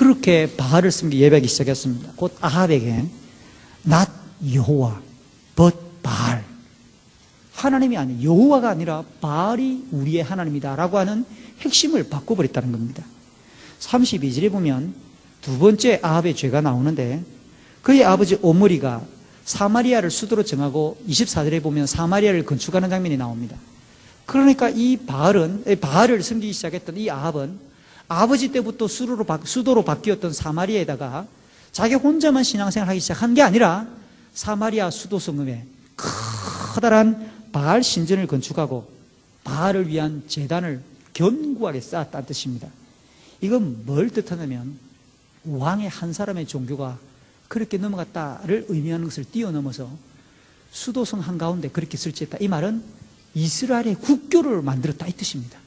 그렇게 바알을 섬기 예배하기 시작했습니다. 곧 아합에게 not 여호와 but 바알, 하나님이 아닌 여호와가 아니라 바알이 우리의 하나님이다 라고 하는 핵심을 바꿔버렸다는 겁니다. 32절에 보면 두 번째 아합의 죄가 나오는데, 그의 아버지 오므리가 사마리아를 수도로 정하고 24절에 보면 사마리아를 건축하는 장면이 나옵니다. 그러니까 이 바알을 섬기기 시작했던 이 아합은 아버지 때부터 수도로 바뀌었던 사마리아에다가 자기 혼자만 신앙생활을 하기 시작한 게 아니라 사마리아 수도 성읍에 커다란 바알 신전을 건축하고 바알을 위한 제단을 견고하게 쌓았다는 뜻입니다. 이건 뭘 뜻하냐면 왕의 한 사람의 종교가 그렇게 넘어갔다를 의미하는 것을 뛰어넘어서 수도성 한가운데 그렇게 설치했다. 이 말은 이스라엘의 국교를 만들었다 이 뜻입니다.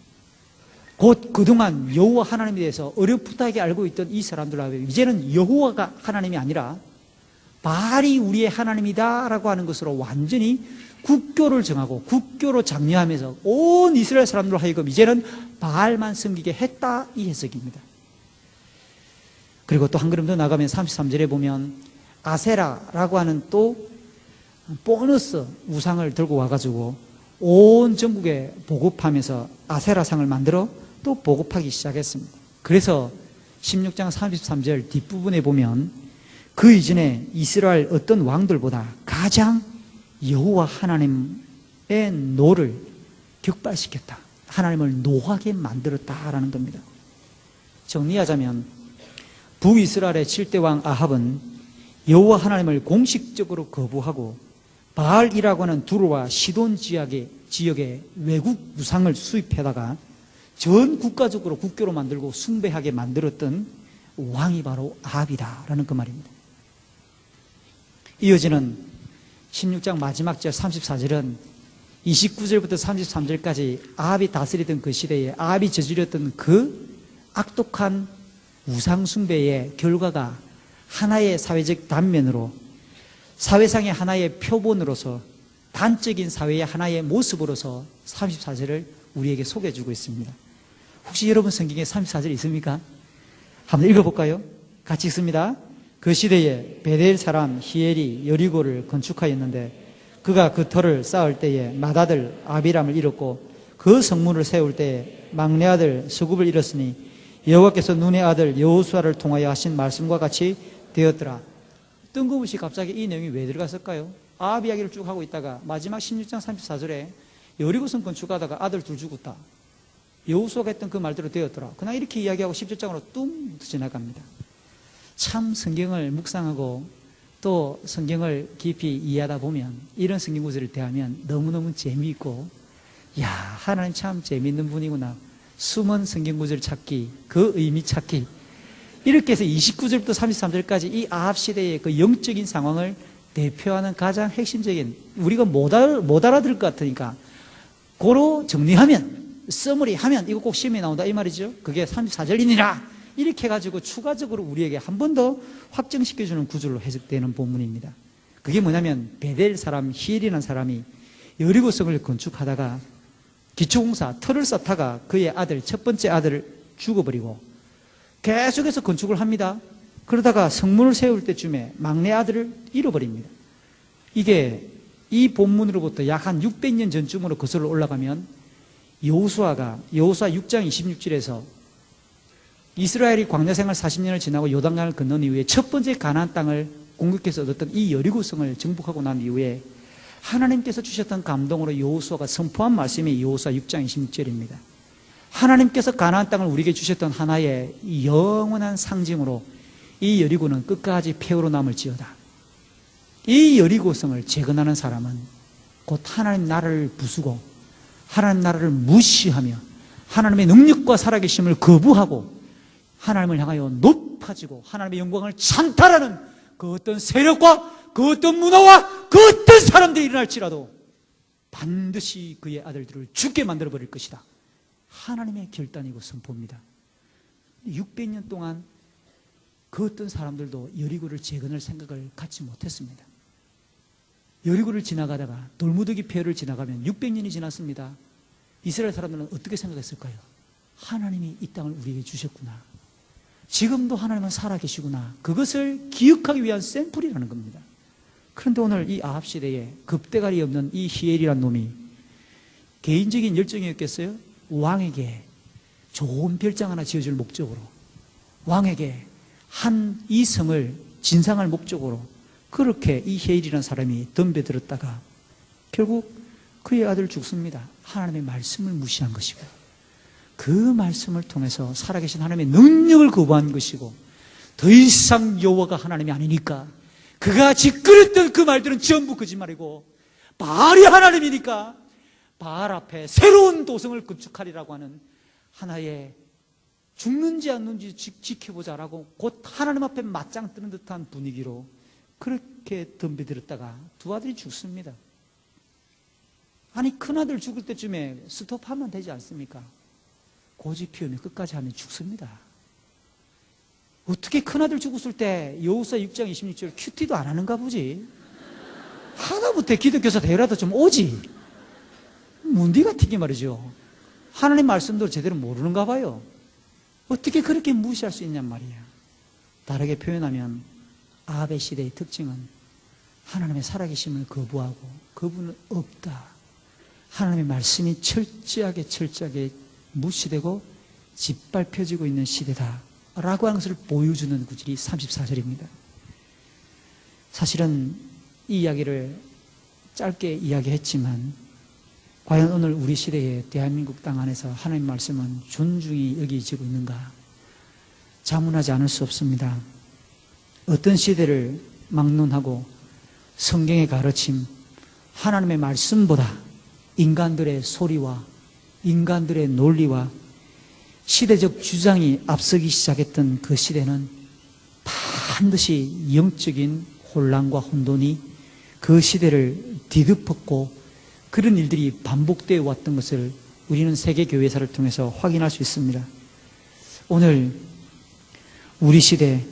곧 그동안 여호와 하나님에 대해서 어렴풋하게 알고 있던 이 사람들하고 이제는 여호와가 하나님이 아니라 바알이 우리의 하나님이다 라고 하는 것으로 완전히 국교를 정하고 국교로 장려하면서 온 이스라엘 사람들로 하여금 이제는 바알만 섬기게 했다 이 해석입니다. 그리고 또 한 걸음 더 나가면 33절에 보면 아세라라고 하는 또 보너스 우상을 들고 와가지고 온 전국에 보급하면서 아세라상을 만들어 또 보급하기 시작했습니다. 그래서 16장 33절 뒷부분에 보면 그 이전에 이스라엘 어떤 왕들보다 가장 여호와 하나님의 노를 격발시켰다, 하나님을 노하게 만들었다라는 겁니다. 정리하자면 북이스라엘의 7대 왕 아합은 여호와 하나님을 공식적으로 거부하고 바알이라고 하는 두로와 시돈 지역에 외국 우상을 수입해다가 전 국가적으로 국교로 만들고 숭배하게 만들었던 왕이 바로 아합이다라는 그 말입니다. 이어지는 16장 마지막 절 34절은 29절부터 33절까지 아합이 다스리던 그 시대에 아합이 저질렀던 그 악독한 우상 숭배의 결과가 하나의 사회적 단면으로, 사회상의 하나의 표본으로서, 단적인 사회의 하나의 모습으로서 34절을 우리에게 소개해주고 있습니다. 혹시 여러분 성경에 34절 있습니까? 한번 읽어볼까요? 같이 읽습니다. 그 시대에 베델 사람 히엘이 여리고를 건축하였는데 그가 그 터를 쌓을 때에 맏아들 아비람을 잃었고 그 성문을 세울 때에 막내 아들 스굽을 잃었으니 여호와께서 눈의 아들 여호수아를 통하여 하신 말씀과 같이 되었더라. 뜬금없이 갑자기 이 내용이 왜 들어갔을까요? 아합 이야기를 쭉 하고 있다가 마지막 16장 34절에 여리고성 건축하다가 아들 둘 죽었다, 여호수아가 했던 그 말대로 되었더라. 그냥 이렇게 이야기하고 17장으로 뚱 지나갑니다. 참 성경을 묵상하고 또 성경을 깊이 이해하다 보면 이런 성경 구절을 대하면 너무너무 재미있고, 야, 하나님 참 재미있는 분이구나, 숨은 성경 구절 찾기, 그 의미 찾기, 이렇게 해서 29절부터 33절까지 이 아합 시대의 그 영적인 상황을 대표하는 가장 핵심적인, 우리가 못 알아들을 것 같으니까 고로 정리하면, 써머리하면 이거 꼭 시험에 나온다 이 말이죠. 그게 34절이니라 이렇게 해가지고 추가적으로 우리에게 한 번 더 확정시켜주는 구절로 해석되는 본문입니다. 그게 뭐냐면 베델 사람 히엘이라는 사람이 여리고성을 건축하다가 기초공사 터를 쌓다가 그의 아들, 첫 번째 아들을 죽어버리고 계속해서 건축을 합니다. 그러다가 성문을 세울 때쯤에 막내 아들을 잃어버립니다. 이게 이 본문으로부터 약 한 600년 전쯤으로 거슬러 올라가면 여호수아 6장 26절에서 이스라엘이 광야생활 40년을 지나고 요단강을 건넌 이후에 첫 번째 가나안 땅을 공격해서 얻었던 이 여리고성을 정복하고 난 이후에 하나님께서 주셨던 감동으로 여호수아가 선포한 말씀이 여호수아 6장 26절입니다. 하나님께서 가나안 땅을 우리에게 주셨던 하나의 영원한 상징으로 이 여리고는 끝까지 폐허로 남을지어다. 이 여리고성을 재건하는 사람은 곧 하나님 나라를 부수고 하나님 나라를 무시하며 하나님의 능력과 살아계심을 거부하고 하나님을 향하여 높아지고 하나님의 영광을 찬탈하는 그 어떤 세력과 그 어떤 문화와 그 어떤 사람들이 일어날지라도 반드시 그의 아들들을 죽게 만들어버릴 것이다. 하나님의 결단이고 선포입니다. 600년 동안 그 어떤 사람들도 여리고를 재건할 생각을 갖지 못했습니다. 여리고를 지나가다가 돌무더기 폐허를 지나가면 600년이 지났습니다. 이스라엘 사람들은 어떻게 생각했을까요? 하나님이 이 땅을 우리에게 주셨구나. 지금도 하나님은 살아계시구나. 그것을 기억하기 위한 샘플이라는 겁니다. 그런데 오늘 이 아합 시대에 급대가리 없는 이 히엘이란 놈이 개인적인 열정이었겠어요? 왕에게 좋은 별장 하나 지어줄 목적으로, 왕에게 한 이 성을 진상할 목적으로 그렇게 이 히엘이라는 사람이 덤벼들었다가 결국 그의 아들 죽습니다. 하나님의 말씀을 무시한 것이고, 그 말씀을 통해서 살아계신 하나님의 능력을 거부한 것이고, 더 이상 여호와가 하나님이 아니니까 그가 짓거렸던 그 말들은 전부 거짓말이고, 바알이 하나님이니까 바알 앞에 새로운 도성을 건축하리라고 하는 하나의 죽는지 않는지 지켜보자라고 곧 하나님 앞에 맞짱 뜨는 듯한 분위기로 그렇게 덤벼들었다가 두 아들이 죽습니다. 아니, 큰아들 죽을 때쯤에 스톱하면 되지 않습니까? 고집 피우며 끝까지 하면 죽습니다. 어떻게 큰아들 죽었을 때 여호수아 6장 26절 큐티도 안 하는가 보지? 하다못해 기독교사 대회라도 좀 오지. 문디 같으게 말이죠. 하나님 말씀도 제대로 모르는가 봐요. 어떻게 그렇게 무시할 수 있냔 말이야. 다르게 표현하면 아합의 시대의 특징은 하나님의 살아계심을 거부하고 그분은 없다. 하나님의 말씀이 철저하게 무시되고 짓밟혀지고 있는 시대다 라고 하는 것을 보여주는 구절이 34절입니다. 사실은 이 이야기를 짧게 이야기했지만 과연 오늘 우리 시대의 대한민국 땅 안에서 하나님 말씀은 존중이 여기지고 있는가? 자문하지 않을 수 없습니다. 어떤 시대를 막론하고 성경의 가르침, 하나님의 말씀보다 인간들의 소리와 인간들의 논리와 시대적 주장이 앞서기 시작했던 그 시대는 반드시 영적인 혼란과 혼돈이 그 시대를 뒤덮었고, 그런 일들이 반복되어 왔던 것을 우리는 세계교회사를 통해서 확인할 수 있습니다. 오늘 우리 시대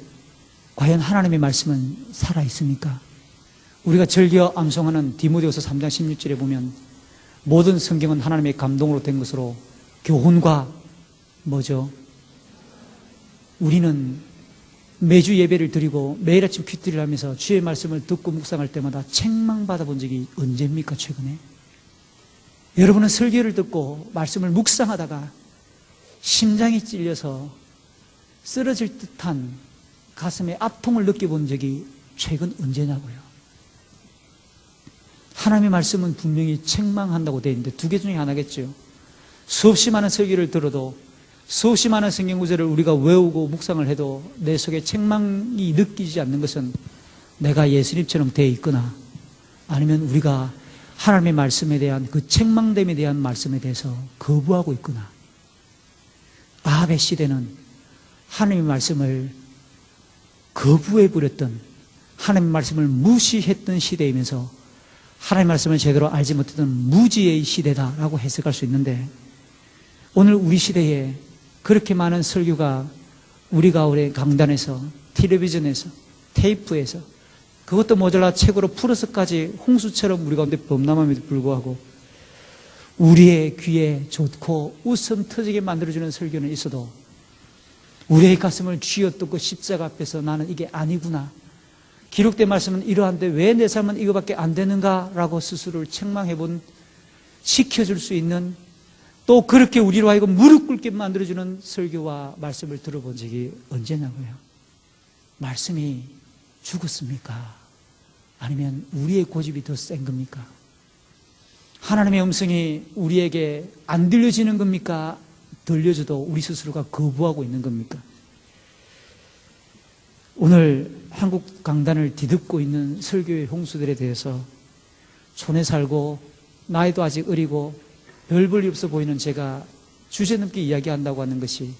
과연 하나님의 말씀은 살아있습니까? 우리가 즐겨 암송하는 디모데후서 3장 16절에 보면 모든 성경은 하나님의 감동으로 된 것으로 교훈과 뭐죠? 우리는 매주 예배를 드리고 매일 아침 큐티를 하면서 주의 말씀을 듣고 묵상할 때마다 책망받아 본 적이 언제입니까, 최근에? 여러분은 설교를 듣고 말씀을 묵상하다가 심장이 찔려서 쓰러질 듯한 가슴의 아픔을 느껴본 적이 최근 언제냐고요. 하나님의 말씀은 분명히 책망한다고 되어 있는데 두 개 중에 하나겠죠. 수없이 많은 설교를 들어도, 수없이 많은 성경 구절을 우리가 외우고 묵상을 해도 내 속에 책망이 느끼지 않는 것은 내가 예수님처럼 되어 있거나, 아니면 우리가 하나님의 말씀에 대한 그 책망됨에 대한 말씀에 대해서 거부하고 있구나. 아합의 시대는 하나님의 말씀을 거부해버렸던, 하나님의 말씀을 무시했던 시대이면서 하나님의 말씀을 제대로 알지 못했던 무지의 시대다라고 해석할 수 있는데, 오늘 우리 시대에 그렇게 많은 설교가 우리가 올해 강단에서, 텔레비전에서, 테이프에서, 그것도 모자라 책으로 풀어서까지 홍수처럼 우리 가운데 범람함에도 불구하고 우리의 귀에 좋고 웃음 터지게 만들어주는 설교는 있어도 우리의 가슴을 쥐어뜯고 십자가 앞에서 나는 이게 아니구나, 기록된 말씀은 이러한데 왜 내 삶은 이거밖에 안 되는가라고 스스로를 책망해본, 시켜줄 수 있는, 또 그렇게 우리로 하여금 무릎 꿇게 만들어주는 설교와 말씀을 들어본 적이 언제냐고요. 말씀이 죽었습니까? 아니면 우리의 고집이 더 센 겁니까? 하나님의 음성이 우리에게 안 들려지는 겁니까? 들려줘도 우리 스스로가 거부하고 있는 겁니까? 오늘 한국 강단을 뒤덮고 있는 설교의 홍수들에 대해서 촌에 살고 나이도 아직 어리고 별 볼일 없어 보이는 제가 주제넘게 이야기한다고 하는 것이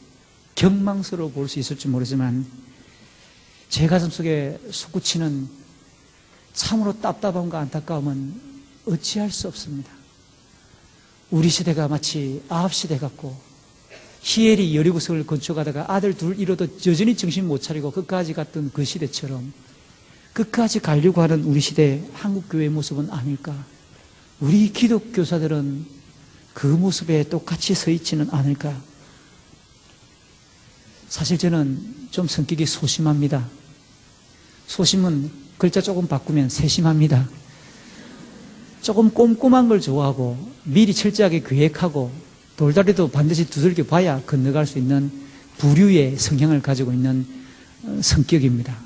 경망스러워 보일 수 있을지 모르지만 제 가슴 속에 솟구치는 참으로 답답함과 안타까움은 어찌할 수 없습니다. 우리 시대가 마치 아합 시대 같고, 히엘이 여리고성을 건축하다가 아들 둘 잃어도 여전히 정신 못 차리고 끝까지 갔던 그 시대처럼 끝까지 가려고 하는 우리 시대 한국교회의 모습은 아닐까? 우리 기독교사들은 그 모습에 똑같이 서 있지는 않을까? 사실 저는 좀 성격이 소심합니다. 소심은 글자 조금 바꾸면 세심합니다. 조금 꼼꼼한 걸 좋아하고 미리 철저하게 계획하고 돌다리도 반드시 두들겨 봐야 건너갈 수 있는 부류의 성향을 가지고 있는 성격입니다.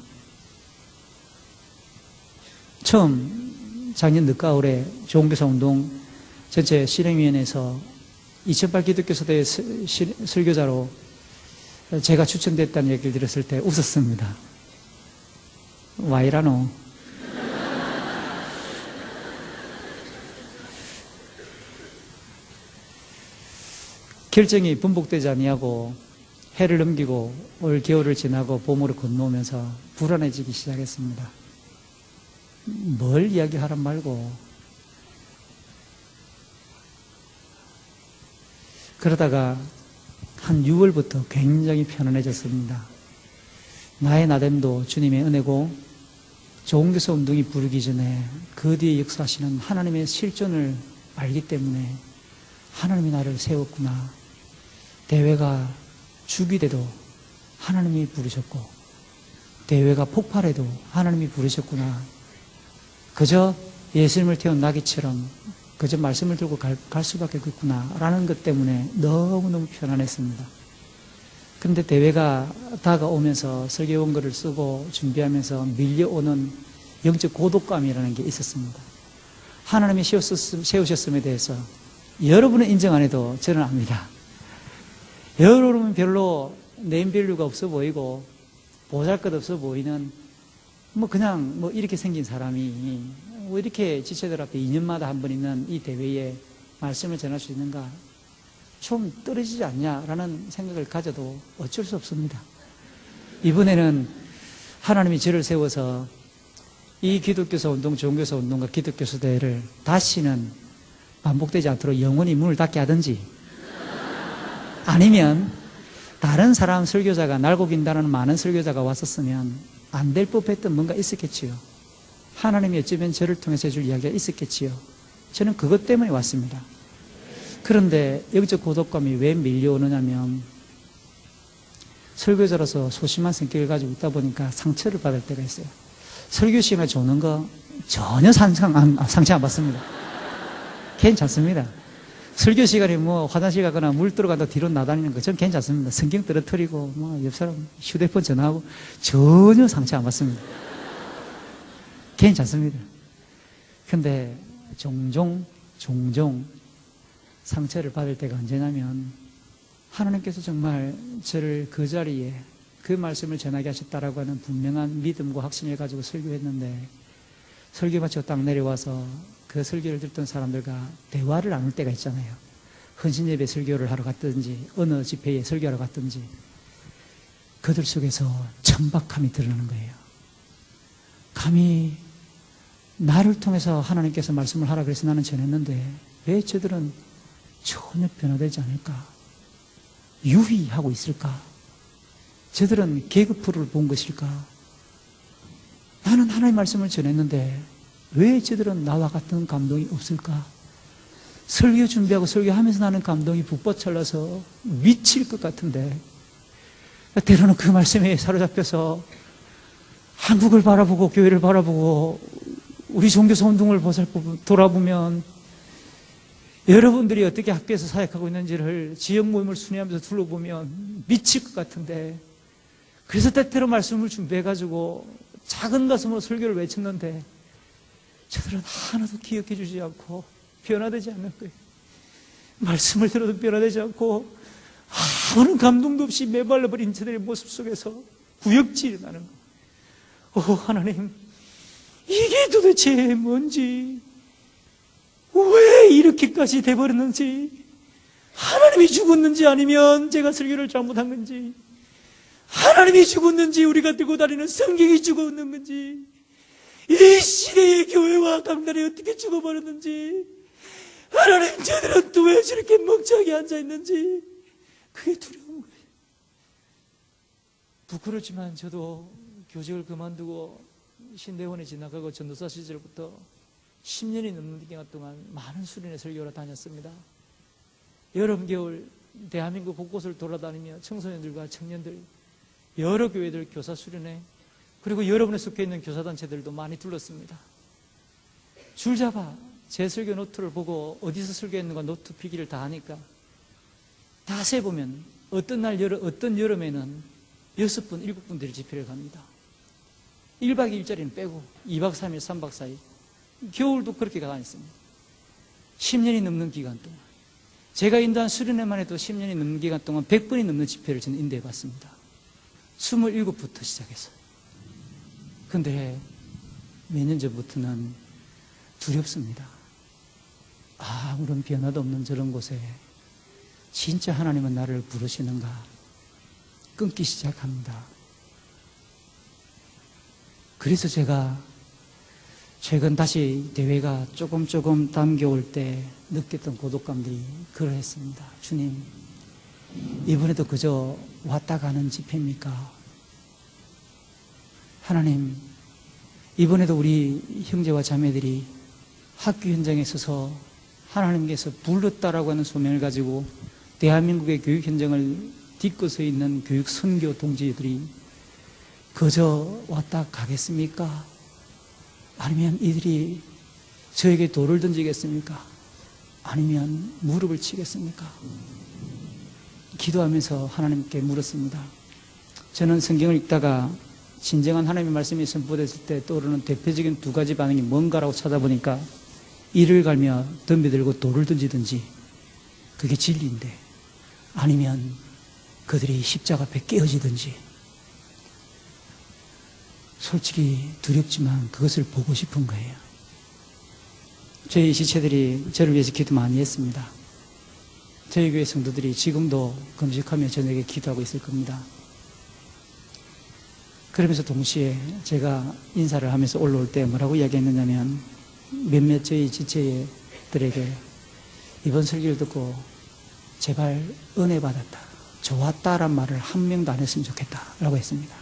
처음 작년 늦가을에 좋은교사운동 전체 실행위원회에서 2008 기독교사대회 설교자로 제가 추천됐다는 얘기를 들었을 때 웃었습니다. 와이라노. 결정이 번복되지 아니하고 해를 넘기고 올 겨울을 지나고 봄으로 건너오면서 불안해지기 시작했습니다. 뭘 이야기하란 말고. 그러다가 한 6월부터 굉장히 편안해졌습니다. 나의 나됨도 주님의 은혜고 좋은교사 운동이 부르기 전에 그 뒤에 역사하시는 하나님의 실존을 알기 때문에 하나님이 나를 세웠구나. 대회가 죽이 돼도 하나님이 부르셨고 대회가 폭발해도 하나님이 부르셨구나. 그저 예수님을 태운 나귀처럼 그저 말씀을 들고 갈 수밖에 없구나 라는 것 때문에 너무너무 편안했습니다. 그런데 대회가 다가오면서 설교 원고를 쓰고 준비하면서 밀려오는 영적 고독감이라는 게 있었습니다. 하나님이 세우셨음에 대해서 여러분은 인정 안 해도 저는 압니다. 여러분은 별로 네임밸류가 없어 보이고 보잘것없어 보이는 그냥 이렇게 생긴 사람이 이렇게 지체들 앞에 2년마다 한 번 있는 이 대회에 말씀을 전할 수 있는가 좀 떨어지지 않냐라는 생각을 가져도 어쩔 수 없습니다. 이번에는 하나님이 저를 세워서 이 기독교사 운동, 좋은교사 운동과 기독교사 대회를 다시는 반복되지 않도록 영원히 문을 닫게 하든지 아니면 다른 사람 설교자가 날고 긴다는 많은 설교자가 왔었으면 안 될 법했던 뭔가 있었겠지요. 하나님이 어쩌면 저를 통해서 해줄 이야기가 있었겠지요. 저는 그것 때문에 왔습니다. 그런데 영적 고독감이 왜 밀려오느냐면 설교자로서 소심한 성격을 가지고 있다 보니까 상처를 받을 때가 있어요. 설교 시간에 조는 거 전혀 상처 안 받습니다. 괜찮습니다. 설교 시간에 화장실 가거나 물 들어간다 뒤로 나다니는 거 전 괜찮습니다. 성경 떨어뜨리고 옆 사람 휴대폰 전화하고 전혀 상처 안 받습니다. 괜찮습니다. 근데 종종 상처를 받을 때가 언제냐면 하나님께서 정말 저를 그 자리에 그 말씀을 전하게 하셨다라고 하는 분명한 믿음과 확신을 가지고 설교했는데 설교 마치고 딱 내려와서 그 설교를 듣던 사람들과 대화를 나눌 때가 있잖아요. 헌신예배 설교를 하러 갔든지 어느 집회에 설교하러 갔든지 그들 속에서 천박함이 드러나는 거예요. 감히 나를 통해서 하나님께서 말씀을 하라 그래서 나는 전했는데 왜 저들은 전혀 변화되지 않을까? 유희하고 있을까? 저들은 계급프로를 본 것일까? 나는 하나님의 말씀을 전했는데 왜 저들은 나와 같은 감동이 없을까? 설교 준비하고 설교하면서 나는 감동이 북받쳐라서 미칠 것 같은데 때로는 그 말씀에 사로잡혀서 한국을 바라보고 교회를 바라보고 우리 종교사 운동을 돌아보면 여러분들이 어떻게 학교에서 사역하고 있는지를 지역 모임을 순회하면서 둘러보면 미칠 것 같은데 그래서 때때로 말씀을 준비해가지고 작은 가슴으로 설교를 외쳤는데 저들은 하나도 기억해 주지 않고 변화되지 않는 거예요. 말씀을 들어도 변화되지 않고 아무런 감동도 없이 메발려버린 저들의 모습 속에서 구역질이 나는 거예요. 하나님, 이게 도대체 뭔지, 왜 이렇게까지 돼버렸는지, 하나님이 죽었는지 아니면 제가 설교를 잘못한 건지, 하나님이 죽었는지 우리가 들고 다니는 성경이 죽었는 건지, 이 시대의 교회와 강단이 어떻게 죽어버렸는지, 하나님, 저들은 또 왜 저렇게 멍청하게 앉아있는지, 그게 두려운 거예요. 부끄럽지만 저도 교직을 그만두고 신대원에 지나가고 전도사 시절부터 10년이 넘는 기간 동안 많은 수련회 설교를 다녔습니다. 여름, 겨울 대한민국 곳곳을 돌아다니며 청소년들과 청년들, 여러 교회들 교사 수련회, 그리고 여러분의 속해 있는 교사단체들도 많이 둘렀습니다. 줄 잡아 제 설교 노트를 보고 어디서 설교했는가 노트 필기를 다 하니까 다 세보면 어떤 날 어떤 여름에는 6분, 7분들이 집회를 갑니다. 1박 2일짜리는 빼고 2박 3일, 3박 4일, 겨울도 그렇게 가다녔습니다. 10년이 넘는 기간 동안, 제가 인도한 수련회만 해도 10년이 넘는 기간 동안 100번이 넘는 집회를 저는 인도해 봤습니다. 27부터 시작해서. 근데 몇 년 전부터는 두렵습니다. 아무런 변화도 없는 저런 곳에 진짜 하나님은 나를 부르시는가 끊기 시작합니다. 그래서 제가 최근 다시 대회가 조금 담겨올 때 느꼈던 고독감들이 그러했습니다. 주님, 이번에도 그저 왔다 가는 집회입니까? 하나님, 이번에도 우리 형제와 자매들이 학교 현장에 서서 하나님께서 불렀다라고 하는 소명을 가지고 대한민국의 교육 현장을 딛고 서 있는 교육 선교 동지들이 그저 왔다 가겠습니까? 아니면 이들이 저에게 돌을 던지겠습니까? 아니면 무릎을 치겠습니까? 기도하면서 하나님께 물었습니다. 저는 성경을 읽다가 진정한 하나님의 말씀이 선포됐을 때 떠오르는 대표적인 두 가지 반응이 뭔가라고 찾아보니까 이를 갈며 덤벼들고 돌을 던지든지 그게 진리인데, 아니면 그들이 십자가 앞에 깨어지든지, 솔직히 두렵지만 그것을 보고 싶은 거예요. 저희 지체들이 저를 위해서 기도 많이 했습니다. 저희 교회 성도들이 지금도 금식하며 저녁에 기도하고 있을 겁니다. 그러면서 동시에 제가 인사를 하면서 올라올 때 뭐라고 이야기했느냐면, 몇몇 저희 지체들에게 이번 설교를 듣고 제발 은혜 받았다, 좋았다란 말을 한 명도 안 했으면 좋겠다라고 했습니다.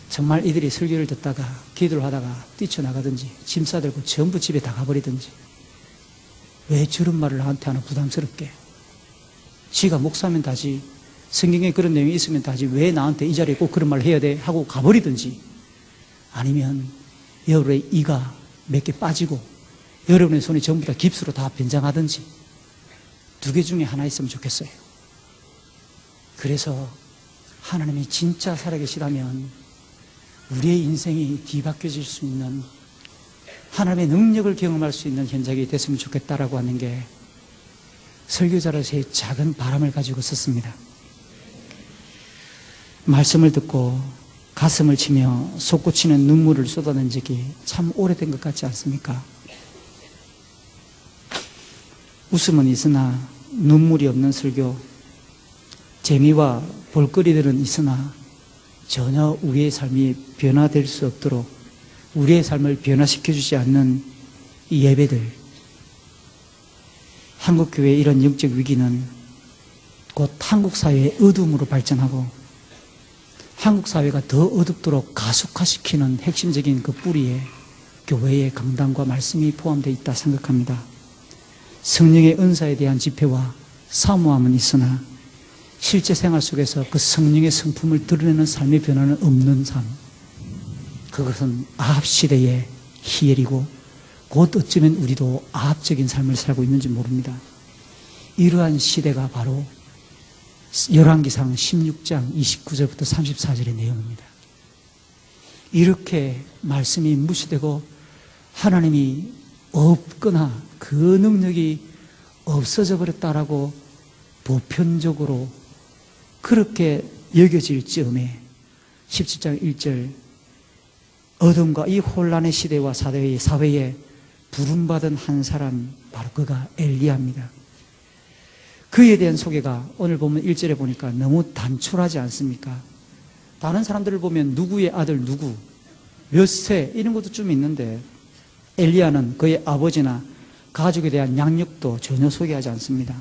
정말 이들이 설교를 듣다가 기도를 하다가 뛰쳐나가든지 짐 싸들고 전부 집에 다 가버리든지, 왜 저런 말을 나한테 하나 부담스럽게, 지가 목사면 다지, 성경에 그런 내용이 있으면 다지 왜 나한테 이 자리에 꼭 그런 말을 해야 돼 하고 가버리든지, 아니면 여러분의 이가 몇 개 빠지고 여러분의 손이 전부 다 깁스로 다 변장하든지, 두 개 중에 하나 있으면 좋겠어요. 그래서 하나님이 진짜 살아계시다면 우리의 인생이 뒤바뀌어질 수 있는, 하나님의 능력을 경험할 수 있는 현장이 됐으면 좋겠다라고 하는 게 설교자로서의 작은 바람을 가지고 썼습니다. 말씀을 듣고 가슴을 치며 솟구치는 눈물을 쏟아낸 적이 참 오래된 것 같지 않습니까? 웃음은 있으나 눈물이 없는 설교, 재미와 볼거리들은 있으나 전혀 우리의 삶이 변화될 수 없도록 우리의 삶을 변화시켜주지 않는 이 예배들, 한국교회의 이런 영적 위기는 곧 한국 사회의 어둠으로 발전하고 한국 사회가 더 어둡도록 가속화시키는 핵심적인 그 뿌리에 교회의 강단과 말씀이 포함되어 있다 생각합니다. 성령의 은사에 대한 집회와 사모함은 있으나 실제 생활 속에서 그 성령의 성품을 드러내는 삶의 변화는 없는 삶, 그것은 아합 시대의 희열이고 곧 어쩌면 우리도 아합적인 삶을 살고 있는지 모릅니다. 이러한 시대가 바로 열왕기상 16장 29절부터 34절의 내용입니다. 이렇게 말씀이 무시되고 하나님이 없거나 그 능력이 없어져 버렸다라고 보편적으로 그렇게 여겨질 즈음에 17장 1절, 어둠과 이 혼란의 시대와 사회에 부름받은 한 사람, 바로 그가 엘리야입니다. 그에 대한 소개가 오늘 보면 1절에 보니까 너무 단촐하지 않습니까? 다른 사람들을 보면 누구의 아들 누구, 몇 세 이런 것도 좀 있는데 엘리야는 그의 아버지나 가족에 대한 양력도 전혀 소개하지 않습니다.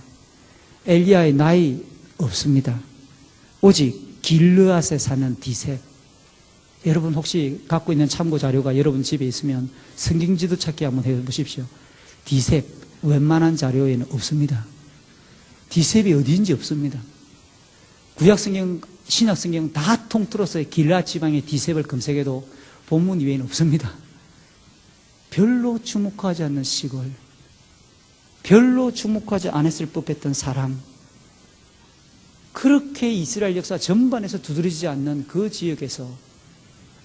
엘리야의 나이 없습니다. 오직 길르앗에 사는 디셉. 여러분 혹시 갖고 있는 참고 자료가 여러분 집에 있으면 성경 지도 찾기 한번 해보십시오. 디셉 웬만한 자료에는 없습니다. 디셉이 어디인지 없습니다. 구약성경, 신약성경 다 통틀어서 길라 지방의 디셉을 검색해도 본문 이외에는 없습니다. 별로 주목하지 않는 시골, 별로 주목하지 않았을 법했던 사람, 그렇게 이스라엘 역사 전반에서 두드러지지 않는 그 지역에서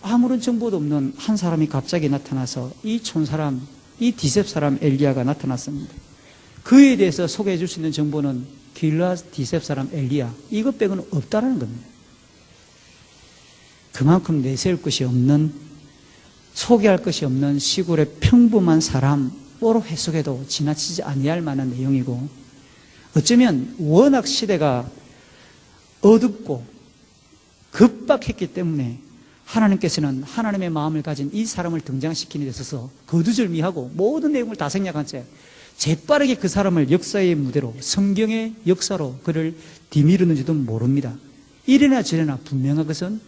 아무런 정보도 없는 한 사람이 갑자기 나타나서 이 촌사람, 이 디셉 사람 엘리야가 나타났습니다. 그에 대해서 소개해 줄 수 있는 정보는 길라 디셉 사람 엘리야, 이것 빼고는 없다는 겁니다. 그만큼 내세울 것이 없는, 소개할 것이 없는 시골의 평범한 사람으로 해석해도 지나치지 아니할 만한 내용이고, 어쩌면 워낙 시대가 어둡고 급박했기 때문에 하나님께서는 하나님의 마음을 가진 이 사람을 등장시키는 데 있어서 거두절미하고 모든 내용을 다 생략한 채 재빠르게 그 사람을 역사의 무대로, 성경의 역사로 그를 디미르는지도 모릅니다. 이래나 저래나 분명한 것은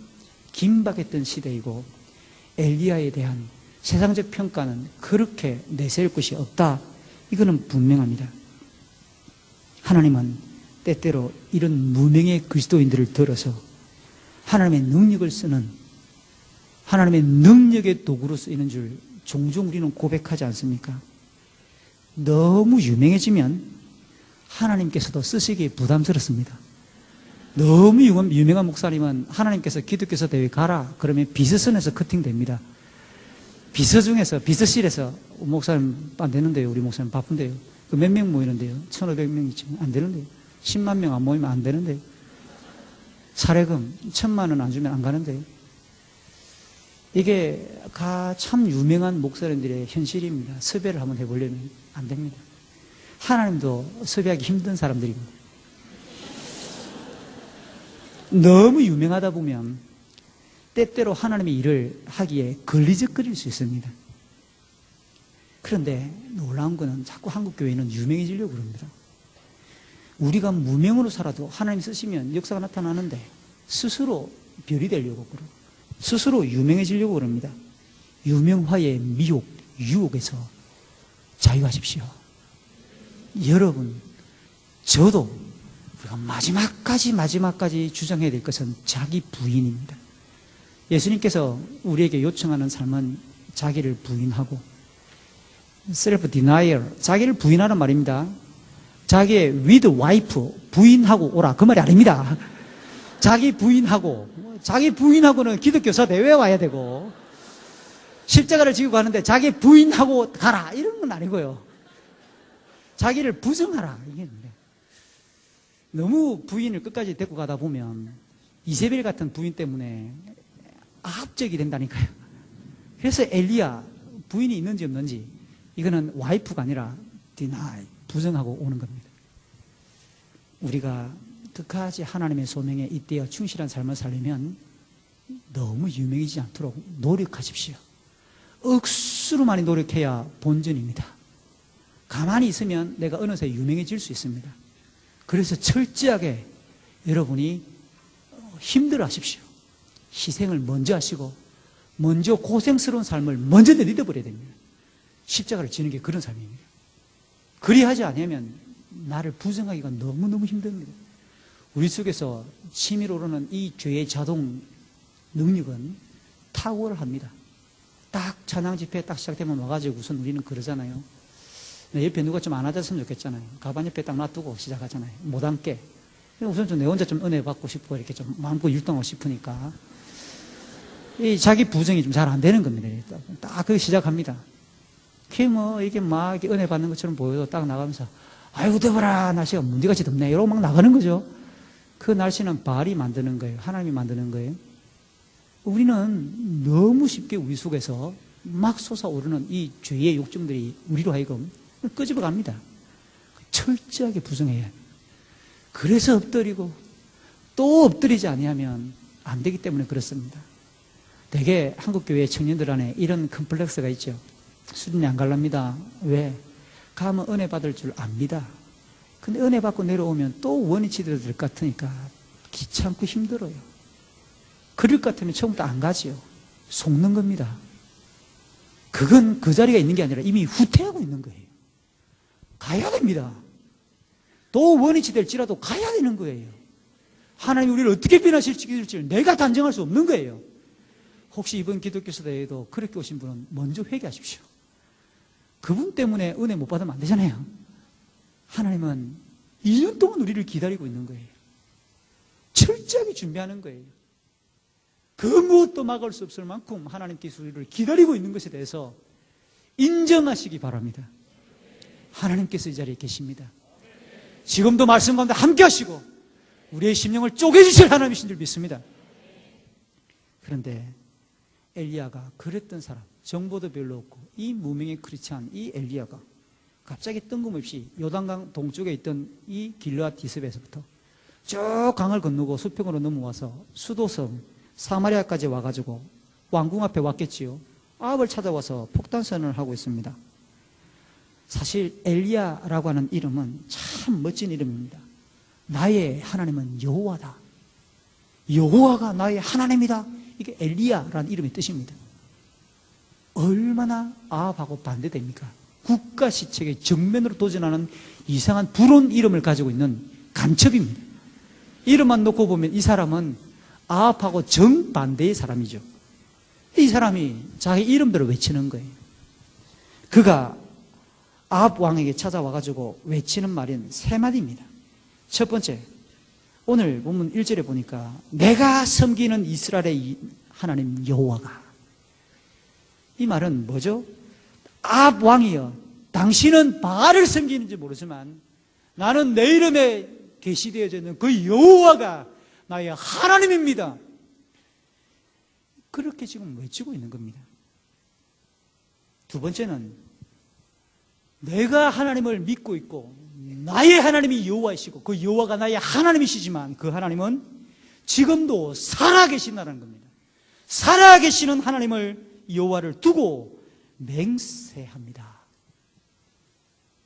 긴박했던 시대이고 엘리야에 대한 세상적 평가는 그렇게 내세울 것이 없다. 이거는 분명합니다. 하나님은 때때로 이런 무명의 그리스도인들을 들어서 하나님의 능력을 쓰는, 하나님의 능력의 도구로 쓰이는 줄 종종 우리는 고백하지 않습니까? 너무 유명해지면 하나님께서도 쓰시기에 부담스럽습니다. 너무 유명한 목사님은 하나님께서 기독교사 대회 가라 그러면 비서선에서 커팅됩니다. 비서실에서 목사님 안 되는데요, 우리 목사님 바쁜데요, 그 몇 명 모이는데요, 1,500명이지 안 되는데요, 10만 명 안 모이면 안 되는데요, 사례금 1,000만 원 안 주면 안 가는데요. 이게 참 유명한 목사님들의 현실입니다. 섭외를 한번 해보려면 안 됩니다. 하나님도 섭외하기 힘든 사람들입니다. 너무 유명하다 보면 때때로 하나님의 일을 하기에 걸리적거릴 수 있습니다. 그런데 놀라운 것은 자꾸 한국교회는 유명해지려고 그럽니다. 우리가 무명으로 살아도 하나님 쓰시면 역사가 나타나는데 스스로 별이 되려고 그러고 스스로 유명해지려고 그럽니다. 유명화의 미혹, 유혹에서 자유하십시오. 여러분, 저도 우리가 마지막까지 주장해야 될 것은 자기 부인입니다. 예수님께서 우리에게 요청하는 삶은 자기를 부인하고, self denial, 자기를 부인하는 말입니다. 자기의 with wife, 부인하고 오라, 그 말이 아닙니다. 자기 부인하고는 기독교사 대회에 와야 되고, 십자가를 지고 가는데 자기 부인하고 가라, 이런 건 아니고요. 자기를 부정하라, 이게 너무 부인을 끝까지 데리고 가다 보면 이세벨 같은 부인 때문에 압적이 된다니까요. 그래서 엘리야 부인이 있는지 없는지, 이거는 와이프가 아니라 deny, 부정하고 오는 겁니다. 우리가 끝까지 하나님의 소명에 잇대어 충실한 삶을 살려면 너무 유명해지지 않도록 노력하십시오. 억수로 많이 노력해야 본전입니다. 가만히 있으면 내가 어느새 유명해질 수 있습니다. 그래서 철저하게 여러분이 힘들어 하십시오. 희생을 먼저 하시고 먼저 고생스러운 삶을 먼저 내딛어버려야 됩니다. 십자가를 지는 게 그런 삶입니다. 그리하지 않으면 나를 부정하기가 너무너무 힘듭니다. 우리 속에서 치밀어 오르는 이 죄의 자동 능력은 탁월합니다. 딱 찬양 집회 딱 시작되면 와가지고 우선 우리는 그러잖아요. 옆에 누가 좀 안아줬으면 좋겠잖아요. 가방 옆에 딱 놔두고 시작하잖아요. 못 앉게. 우선 좀 내 혼자 좀 은혜 받고 싶고 이렇게 좀 마음껏 율동하고 싶으니까 이 자기 부정이 좀 잘 안 되는 겁니다. 딱 그게 시작합니다. 이게 막 이렇게 은혜 받는 것처럼 보여도 딱 나가면서 아이고 더워라, 날씨가 문제같이 덥네, 이러고 막 나가는 거죠. 그 날씨는 바알이 만드는 거예요. 하나님이 만드는 거예요. 우리는 너무 쉽게 우리 속에서 막 솟아오르는 이 죄의 욕정들이 우리로 하여금 끄집어 갑니다. 철저하게 부정해야 해요. 그래서 엎드리고 또 엎드리지 아니하면 안 되기 때문에 그렇습니다. 되게 한국교회 청년들 안에 이런 컴플렉스가 있죠. 수준이 안 갈랍니다. 왜? 가면 은혜 받을 줄 압니다. 근데 은혜 받고 내려오면 또 원위치 들어야 될 것 같으니까 귀찮고 힘들어요. 그럴 것 같으면 처음부터 안 가지요. 속는 겁니다. 그건 그 자리가 있는 게 아니라 이미 후퇴하고 있는 거예요. 가야 됩니다. 또 원위치 될지라도 가야 되는 거예요. 하나님이 우리를 어떻게 변화시킬지 내가 단정할 수 없는 거예요. 혹시 이번 기독교 시대에도 그렇게 오신 분은 먼저 회개하십시오. 그분 때문에 은혜 못 받으면 안 되잖아요. 하나님은 1년 동안 우리를 기다리고 있는 거예요. 철저하게 준비하는 거예요. 그 무엇도 막을 수 없을 만큼 하나님께서 우리를 기다리고 있는 것에 대해서 인정하시기 바랍니다. 하나님께서 이 자리에 계십니다. 지금도 말씀 가운데 함께 하시고 우리의 심령을 쪼개주실 하나님이신 줄 믿습니다. 그런데 엘리야가 그랬던 사람, 정보도 별로 없고 이 무명의 크리스찬 이 엘리야가 갑자기 뜬금없이 요단강 동쪽에 있던 이 길르앗 디스베에서부터 쭉 강을 건너고 수평으로 넘어와서 수도섬 사마리아까지 와가지고 왕궁 앞에 왔겠지요. 아합을 찾아와서 폭탄선언을 하고 있습니다. 사실 엘리야라고 하는 이름은 참 멋진 이름입니다. 나의 하나님은 여호와다. 여호와가 나의 하나님이다. 이게 엘리야라는 이름의 뜻입니다. 얼마나 아합하고 반대됩니까? 국가 시책에 정면으로 도전하는 이상한 불온 이름을 가지고 있는 간첩입니다. 이름만 놓고 보면 이 사람은 아합하고 정반대의 사람이죠. 이 사람이 자기 이름대로 외치는 거예요. 그가 아합 왕에게 찾아와가지고 외치는 말은 세 마디입니다. 첫 번째, 오늘 본문 1절에 보니까 내가 섬기는 이스라엘의 하나님 여호와가, 이 말은 뭐죠? 아합 왕이여, 당신은 바알을 섬기는지 모르지만 나는 내 이름에 계시되어져 있는 그 여호와가 나의 하나님입니다. 그렇게 지금 외치고 있는 겁니다. 두 번째는 내가 하나님을 믿고 있고 나의 하나님이 여호와이시고 그 여호와가 나의 하나님이시지만 그 하나님은 지금도 살아계신다는 겁니다. 살아계시는 하나님을 여호와를 두고 맹세합니다.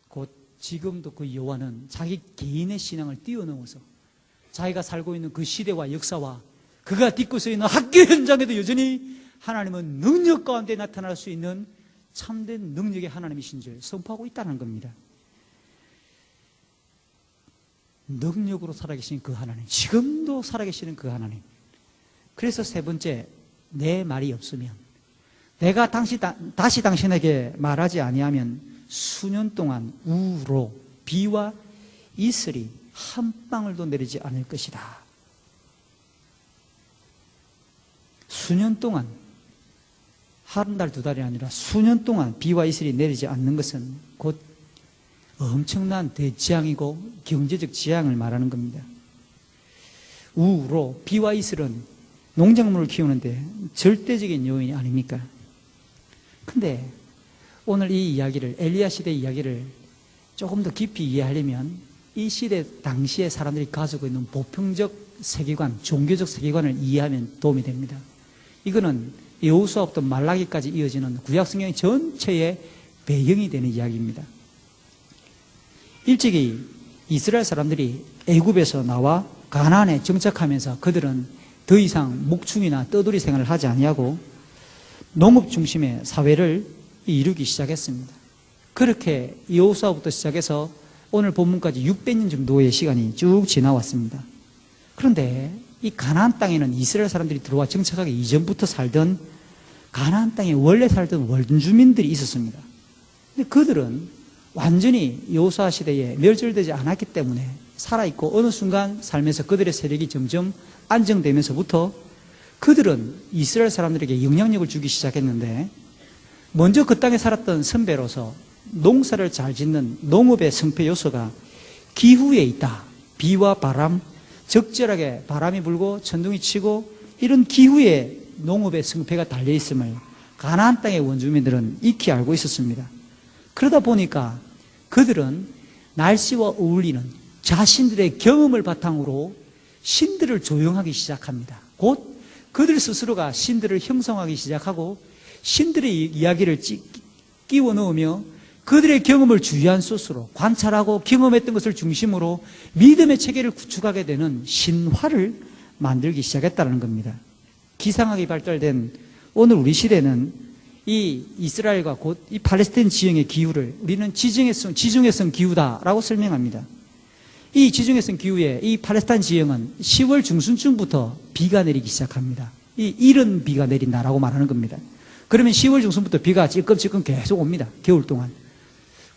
곧 지금도 그 여호와는 자기 개인의 신앙을 뛰어넘어서 자기가 살고 있는 그 시대와 역사와 그가 딛고 서 있는 학교 현장에도 여전히 하나님은 능력 가운데 나타날 수 있는 참된 능력의 하나님이신 줄 선포하고 있다는 겁니다. 능력으로 살아계신 그 하나님, 지금도 살아계시는 그 하나님. 그래서 세 번째, 내 말이 없으면, 내가 다시 당신에게 말하지 아니하면 수년 동안 우로 비와 이슬이 한 방울도 내리지 않을 것이다. 수년 동안, 한 달, 두 달이 아니라 수년 동안 비와 이슬이 내리지 않는 것은 곧 엄청난 대지앙이고 경제적 지향을 말하는 겁니다. 우로 비와 이슬은 농작물을 키우는데 절대적인 요인이 아닙니까? 근데 오늘 이 이야기를, 엘리야 시대 이야기를 조금 더 깊이 이해하려면 이 시대 당시의 사람들이 가지고 있는 보편적 세계관, 종교적 세계관을 이해하면 도움이 됩니다. 이거는 여호수아부터 말라기까지 이어지는 구약성경 전체의 배경이 되는 이야기입니다. 일찍이 이스라엘 사람들이 애굽에서 나와 가나안에 정착하면서 그들은 더 이상 목축이나 떠돌이 생활을 하지 아니하고 농업 중심의 사회를 이루기 시작했습니다. 그렇게 여호수아부터 시작해서 오늘 본문까지 600년 정도의 시간이 쭉 지나왔습니다. 그런데 이 가나안 땅에는 이스라엘 사람들이 들어와 정착하기 이전부터 살던 가나안 땅에 원래 살던 원주민들이 있었습니다. 근데 그들은 완전히 여호수아 시대에 멸절되지 않았기 때문에 살아있고 어느 순간 살면서 그들의 세력이 점점 안정되면서부터 그들은 이스라엘 사람들에게 영향력을 주기 시작했는데, 먼저 그 땅에 살았던 선배로서 농사를 잘 짓는 농업의 성패 요소가 기후에 있다. 비와 바람, 적절하게 바람이 불고 천둥이 치고 이런 기후에 농업의 성패가 달려있음을 가나안 땅의 원주민들은 익히 알고 있었습니다. 그러다 보니까 그들은 날씨와 어울리는 자신들의 경험을 바탕으로 신들을 조용하기 시작합니다. 곧 그들 스스로가 신들을 형성하기 시작하고 신들의 이야기를 끼워 넣으며 그들의 경험을 주요한 소스로 관찰하고 경험했던 것을 중심으로 믿음의 체계를 구축하게 되는 신화를 만들기 시작했다는 겁니다. 기상학이 발달된 오늘 우리 시대는 이 이스라엘과 곧 이 팔레스타인 지형의 기후를 우리는 지중해성 기후다라고 설명합니다. 이 지중해성 기후에 이 팔레스타인 지형은 10월 중순쯤부터 비가 내리기 시작합니다. 이 이른 비가 내린다라고 말하는 겁니다. 그러면 10월 중순부터 비가 찔끔찔끔 계속 옵니다. 겨울 동안.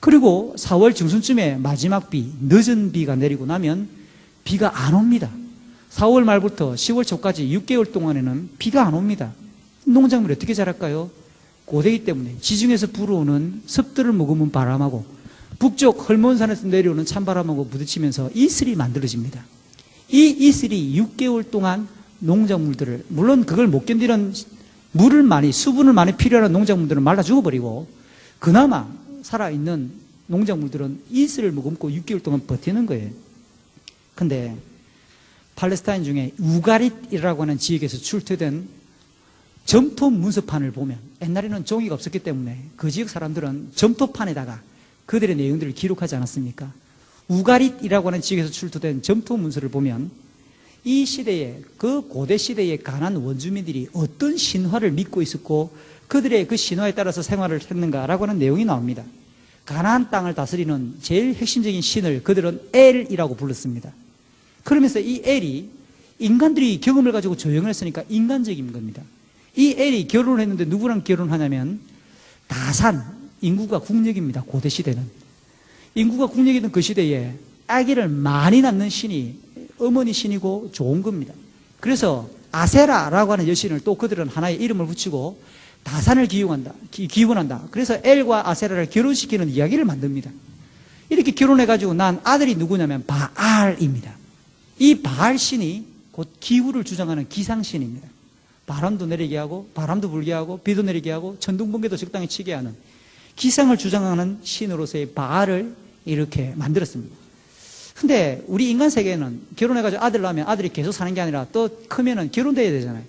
그리고 4월 중순쯤에 마지막 비, 늦은 비가 내리고 나면 비가 안 옵니다. 4월 말부터 10월 초까지 6개월 동안에는 비가 안 옵니다. 농작물이 어떻게 자랄까요? 고대기 때문에 지중해에서 불어오는 습들을 머금은 바람하고 북쪽 헐몬산에서 내려오는 찬바람하고 부딪히면서 이슬이 만들어집니다. 이 이슬이 6개월 동안 농작물들을, 물론 그걸 못 견디는 물을 많이, 수분을 많이 필요한 농작물들은 말라 죽어버리고 그나마 살아있는 농작물들은 이슬을 머금고 6개월 동안 버티는 거예요. 근데 팔레스타인 중에 우가릿이라고 하는 지역에서 출토된 점토 문서판을 보면, 옛날에는 종이가 없었기 때문에 그 지역 사람들은 점토판에다가 그들의 내용들을 기록하지 않았습니까? 우가릿이라고 하는 지역에서 출토된 점토 문서를 보면 이 시대에, 그 고대 시대의 가나안 원주민들이 어떤 신화를 믿고 있었고 그들의 그 신화에 따라서 생활을 했는가라고 하는 내용이 나옵니다. 가나안 땅을 다스리는 제일 핵심적인 신을 그들은 엘이라고 불렀습니다. 그러면서 이 엘이 인간들이 경험을 가지고 조형을 했으니까 인간적인 겁니다. 이 엘이 결혼을 했는데 누구랑 결혼하냐면 다산, 인구가 국력입니다. 고대 시대는. 인구가 국력이던 그 시대에 아기를 많이 낳는 신이 어머니 신이고 좋은 겁니다. 그래서 아세라라고 하는 여신을 또 그들은 하나의 이름을 붙이고 다산을 기원한다. 그래서 엘과 아세라를 결혼시키는 이야기를 만듭니다. 이렇게 결혼해가지고 난 아들이 누구냐면 바알입니다. 이 바알 신이 곧 기후를 주장하는 기상신입니다. 바람도 내리게 하고 바람도 불게 하고 비도 내리게 하고 천둥번개도 적당히 치게 하는 기상을 주장하는 신으로서의 바알을 이렇게 만들었습니다. 근데 우리 인간 세계는 결혼해가지고 아들 낳으면 아들이 계속 사는 게 아니라 또 크면은 결혼돼야 되잖아요.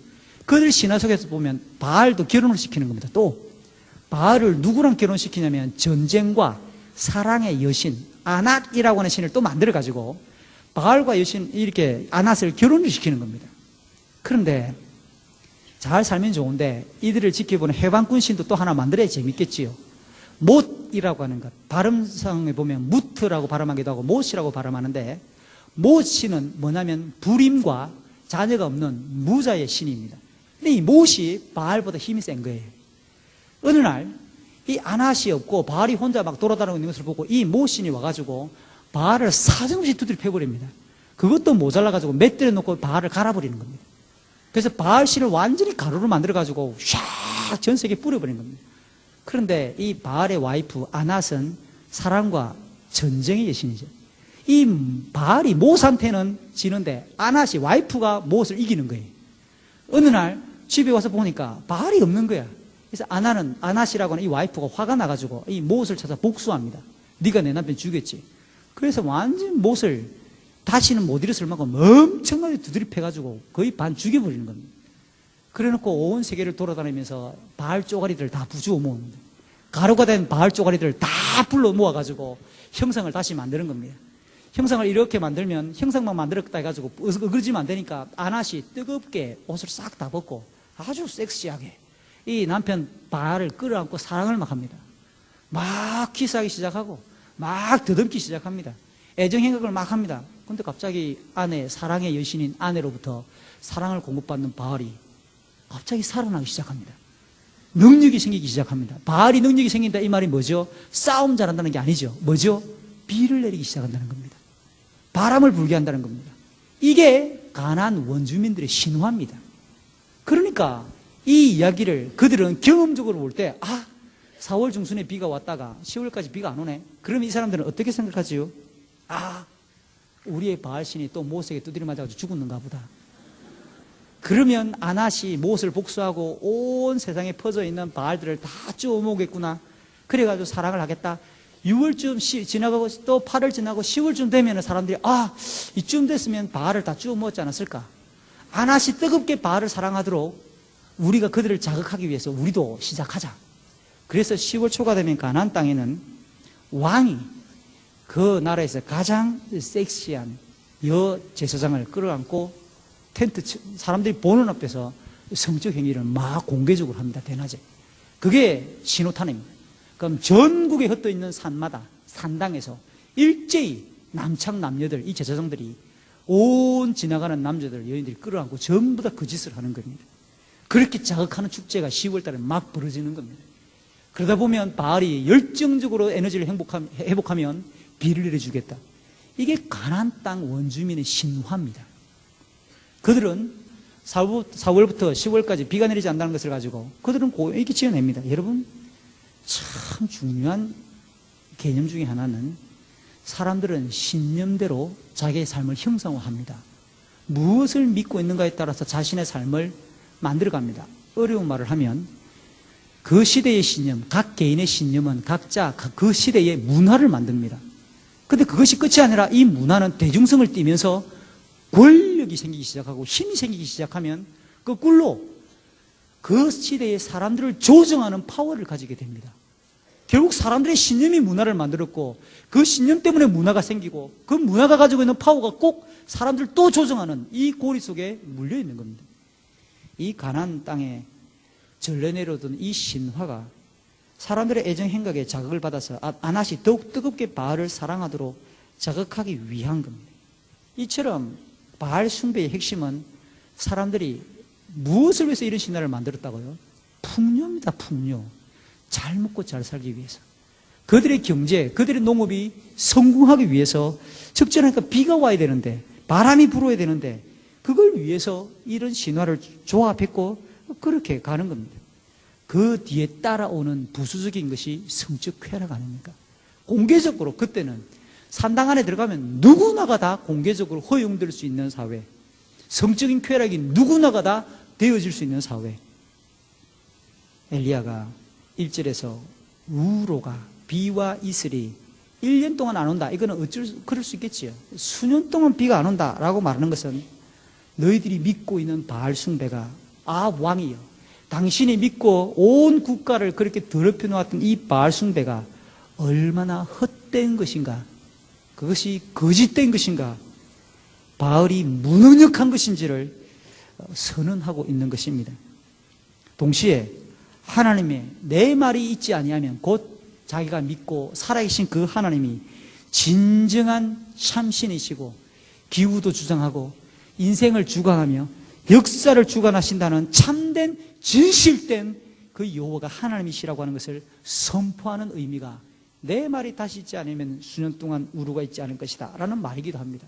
그들 신화 속에서 보면 바알도 결혼을 시키는 겁니다. 또 바알을 누구랑 결혼시키냐면 전쟁과 사랑의 여신 아낫이라고 하는 신을 또 만들어가지고 바알과 여신 이렇게 아낫을 결혼을 시키는 겁니다. 그런데 잘 살면 좋은데 이들을 지켜보는 해방군 신도 또 하나 만들어야 재밌겠지요. 못이라고 하는 것, 발음상에 보면 무트라고 발음하기도 하고 못이라고 발음하는데 못신은 뭐냐면 불임과 자녀가 없는 무자의 신입니다. 근데 이 못이 바알보다 힘이 센 거예요. 어느 날 이 아낫이 없고 바알이 혼자 막 돌아다니고 있는 것을 보고 이 못신이 와가지고 바알을 사정없이 두드려 패버립니다. 그것도 모자라가지고 맷들어 놓고 바알을 갈아버리는 겁니다. 그래서 바알 신을 완전히 가루로 만들어가지고 샥 전 세계에 뿌려버린 겁니다. 그런데 이 바알의 와이프 아낫은 사랑과 전쟁의 여신이죠. 이 바알이 못한테는 지는데 아낫이 와이프가 못을 이기는 거예요. 어느 날 집에 와서 보니까 바알이 없는 거야. 그래서 아낫이라고 하는 이 와이프가 화가 나가지고 이 못을 찾아 복수합니다. 네가 내 남편 죽였지. 그래서 완전 못을 다시는 못 일어설 만큼 엄청나게 두드려 패가지고 거의 반 죽여버리는 겁니다. 그래놓고 온 세계를 돌아다니면서 바알 쪼가리들을 다 부주어 모읍니다. 가루가 된 바알 쪼가리들을 다 불러 모아가지고 형상을 다시 만드는 겁니다. 형상을 이렇게 만들면 형상만 만들었다 해가지고 어그러지면 안 되니까 아낫이 뜨겁게 옷을 싹 다 벗고 아주 섹시하게 이 남편 바알을 끌어안고 사랑을 막 합니다. 막 키스하기 시작하고 막 더듬기 시작합니다. 애정행각을 막 합니다. 근데 갑자기 아내, 사랑의 여신인 아내로부터 사랑을 공급받는 바알이 갑자기 살아나기 시작합니다. 능력이 생기기 시작합니다. 바알이 능력이 생긴다 이 말이 뭐죠? 싸움 잘한다는 게 아니죠. 뭐죠? 비를 내리기 시작한다는 겁니다. 바람을 불게 한다는 겁니다. 이게 가나안 원주민들의 신화입니다. 그러니까 이 이야기를 그들은 경험적으로 볼 때 4월 중순에 비가 왔다가 10월까지 비가 안 오네. 그러면 이 사람들은 어떻게 생각하지요? 우리의 바알신이 또 못에게 두드려 맞아가지고 죽었는가 보다. 그러면 아낫이 못을 복수하고 온 세상에 퍼져 있는 바알들을 다 쭈어 모으겠구나. 그래가지고 사랑을 하겠다. 6월쯤 지나가고 또 8월 지나고 10월쯤 되면 사람들이 이쯤 됐으면 바알을 다 쭈어 모았지 않았을까. 아낫이 뜨겁게 바알을 사랑하도록 우리가 그들을 자극하기 위해서 우리도 시작하자. 그래서 10월 초가 되면 가나안 땅에는 왕이 그 나라에서 가장 섹시한 여 제사장을 끌어안고 텐트 사람들이 보는 앞에서 성적 행위를 막 공개적으로 합니다. 대낮에. 그게 신호탄입니다. 그럼 전국에 흩어있는 산마다 산당에서 일제히 남창 남녀들, 이 제사장들이 온 지나가는 남자들, 여인들이 끌어안고 전부 다 그 짓을 하는 겁니다. 그렇게 자극하는 축제가 10월 달에 막 벌어지는 겁니다. 그러다 보면 바알이 열정적으로 에너지를 회복하면 비를 내려주겠다. 이게 가나안 땅 원주민의 신화입니다. 그들은 4월부터 10월까지 비가 내리지 않는다는 것을 가지고 그들은 이렇게 지어냅니다. 여러분, 참 중요한 개념 중에 하나는 사람들은 신념대로 자기의 삶을 형상화합니다. 무엇을 믿고 있는가에 따라서 자신의 삶을 만들어갑니다. 어려운 말을 하면 그 시대의 신념, 각 개인의 신념은 각자 그 시대의 문화를 만듭니다. 그런데 그것이 끝이 아니라 이 문화는 대중성을 띠면서 권력이 생기기 시작하고 힘이 생기기 시작하면 거꾸로 그 시대의 사람들을 조정하는 파워를 가지게 됩니다. 결국 사람들의 신념이 문화를 만들었고 그 신념 때문에 문화가 생기고 그 문화가 가지고 있는 파워가 꼭 사람들을 또 조정하는 이 고리 속에 물려 있는 겁니다. 이 가나안 땅에 전래 내려오던 이 신화가 사람들의 애정 행각에 자극을 받아서 아낫이 더욱 뜨겁게 바알을 사랑하도록 자극하기 위한 겁니다. 이처럼 바알 숭배의 핵심은 사람들이 무엇을 위해서 이런 신화를 만들었다고요? 풍요입니다. 풍요. 잘 먹고 잘 살기 위해서. 그들의 경제, 그들의 농업이 성공하기 위해서 적절하니까 비가 와야 되는데 바람이 불어야 되는데 그걸 위해서 이런 신화를 조합했고 그렇게 가는 겁니다. 그 뒤에 따라오는 부수적인 것이 성적 쾌락 아닙니까? 공개적으로 그때는 산당 안에 들어가면 누구나가 다 공개적으로 허용될 수 있는 사회, 성적인 쾌락이 누구나가 다 되어질 수 있는 사회. 엘리야가 1절에서 우로가 비와 이슬이 1년 동안 안 온다. 이거는 그럴 수 있겠지요. 수년 동안 비가 안 온다라고 말하는 것은 너희들이 믿고 있는 바알 숭배가 아합 왕이요, 당신이 믿고 온 국가를 그렇게 더럽혀 놓았던 이 바알 숭배가 얼마나 헛된 것인가, 그것이 거짓된 것인가, 바알이 무능력한 것인지를 선언하고 있는 것입니다. 동시에 하나님의 내 말이 있지 아니하면 곧 자기가 믿고 살아계신 그 하나님이 진정한 참신이시고 기후도 주장하고 인생을 주관하며 역사를 주관하신다는 참된 진실된 그 여호와가 하나님이시라고 하는 것을 선포하는 의미가 내 말이 다시 있지 않으면 수년 동안 우루가 있지 않을 것이다 라는 말이기도 합니다.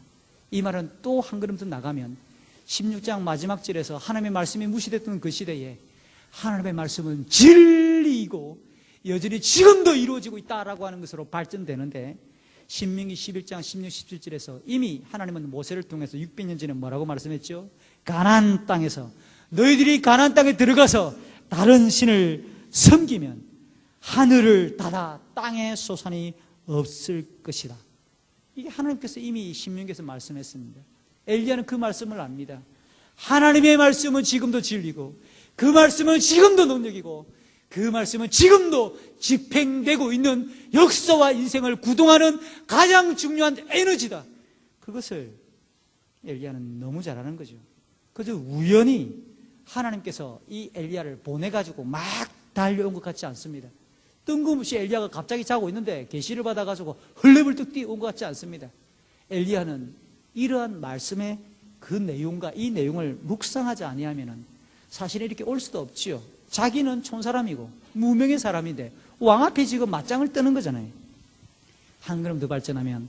이 말은 또 한 걸음 더 나가면 16장 마지막 절에서 하나님의 말씀이 무시됐던 그 시대에 하나님의 말씀은 진리이고 여전히 지금도 이루어지고 있다라고 하는 것으로 발전되는데, 신명기 11장 16, 17절에서 이미 하나님은 모세를 통해서 600년 전에 뭐라고 말씀했죠? 가나안 땅에서 너희들이 가나안 땅에 들어가서 다른 신을 섬기면 하늘을 닫아 땅에 솟아니 없을 것이다. 이게 하나님께서 이미 신명기에서 말씀했습니다. 엘리야는 그 말씀을 압니다. 하나님의 말씀은 지금도 진리고 그 말씀은 지금도 능력이고 그 말씀은 지금도 집행되고 있는 역사와 인생을 구동하는 가장 중요한 에너지다. 그것을 엘리야는 너무 잘 아는 거죠. 그저 우연히 하나님께서 이 엘리야를 보내가지고 막 달려온 것 같지 않습니다. 뜬금없이 엘리야가 갑자기 자고 있는데 계시를 받아가지고 헐레벌떡 뛰어온 것 같지 않습니다. 엘리야는 이러한 말씀의 그 내용과 이 내용을 묵상하지 아니하면은 사실 이렇게 올 수도 없지요. 자기는 촌사람이고 무명의 사람인데 왕 앞에 지금 맞짱을 뜨는 거잖아요. 한 걸음 더 발전하면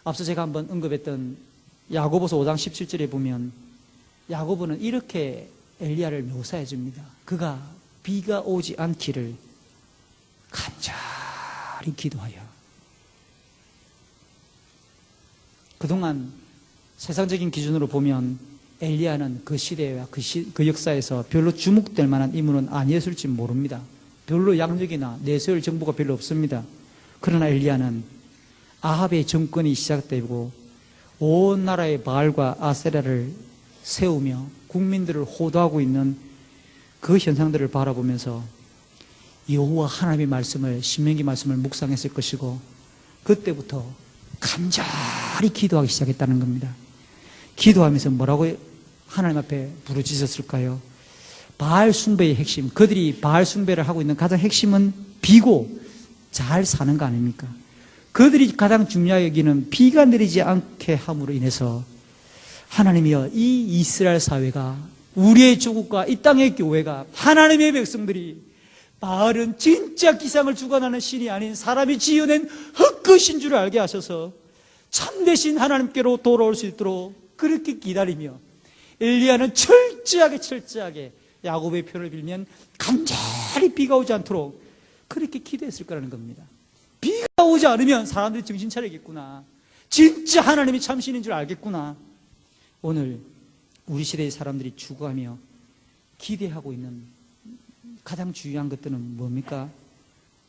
앞서 제가 한번 언급했던 야고보서 5장 17절에 보면 야고보는 이렇게 엘리야를 묘사해 줍니다. 그가 비가 오지 않기를 간절히 기도하여. 그동안 세상적인 기준으로 보면 엘리야는 그 시대와 그 역사에서 별로 주목될 만한 인물은 아니었을지 모릅니다. 별로 양력이나 내세울 정보가 별로 없습니다. 그러나 엘리야는 아합의 정권이 시작되고 온 나라의 바알과 아세라를 세우며 국민들을 호도하고 있는 그 현상들을 바라보면서 여호와 하나님의 말씀을, 신명기 말씀을 묵상했을 것이고 그때부터 간절히 기도하기 시작했다는 겁니다. 기도하면서 뭐라고 하나님 앞에 부르짖었을까요? 바알 숭배의 핵심, 그들이 바알 숭배를 하고 있는 가장 핵심은 비고 잘 사는 거 아닙니까? 그들이 가장 중요하게 여기는 비가 내리지 않게 함으로 인해서 하나님이여, 이 이스라엘 사회가, 우리의 조국과 이 땅의 교회가, 하나님의 백성들이 바알은 진짜 기상을 주관하는 신이 아닌 사람이 지어낸 헛것인 줄 알게 하셔서 참되신 하나님께로 돌아올 수 있도록 그렇게 기다리며, 엘리야는 철저하게 야곱의 편을 빌면 간절히 비가 오지 않도록 그렇게 기도했을 거라는 겁니다. 비가 오지 않으면 사람들이 정신 차리겠구나, 진짜 하나님이 참신인 줄 알겠구나. 오늘 우리 시대의 사람들이 추구하며 기대하고 있는 가장 중요한 것들은 뭡니까?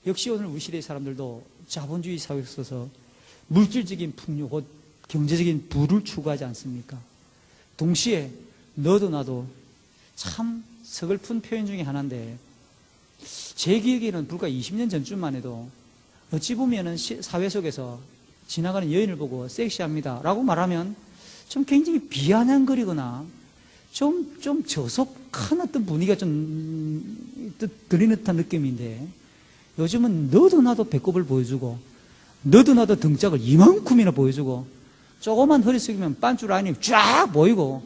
역시 오늘 우리 시대의 사람들도 자본주의 사회에 있어서 물질적인 풍요, 곧 경제적인 부를 추구하지 않습니까? 동시에 너도 나도 참 서글픈 표현 중에 하나인데, 제 기억에는 불과 20년 전쯤만 해도 어찌 보면은 사회 속에서 지나가는 여인을 보고 섹시합니다 라고 말하면 좀 굉장히 비아냥거리거나 좀 저속한 어떤 분위기가 좀 들리는 듯한 느낌인데, 요즘은 너도 나도 배꼽을 보여주고 너도 나도 등짝을 이만큼이나 보여주고 조그만 허리 숙이면 빤줄 라인이 쫙 보이고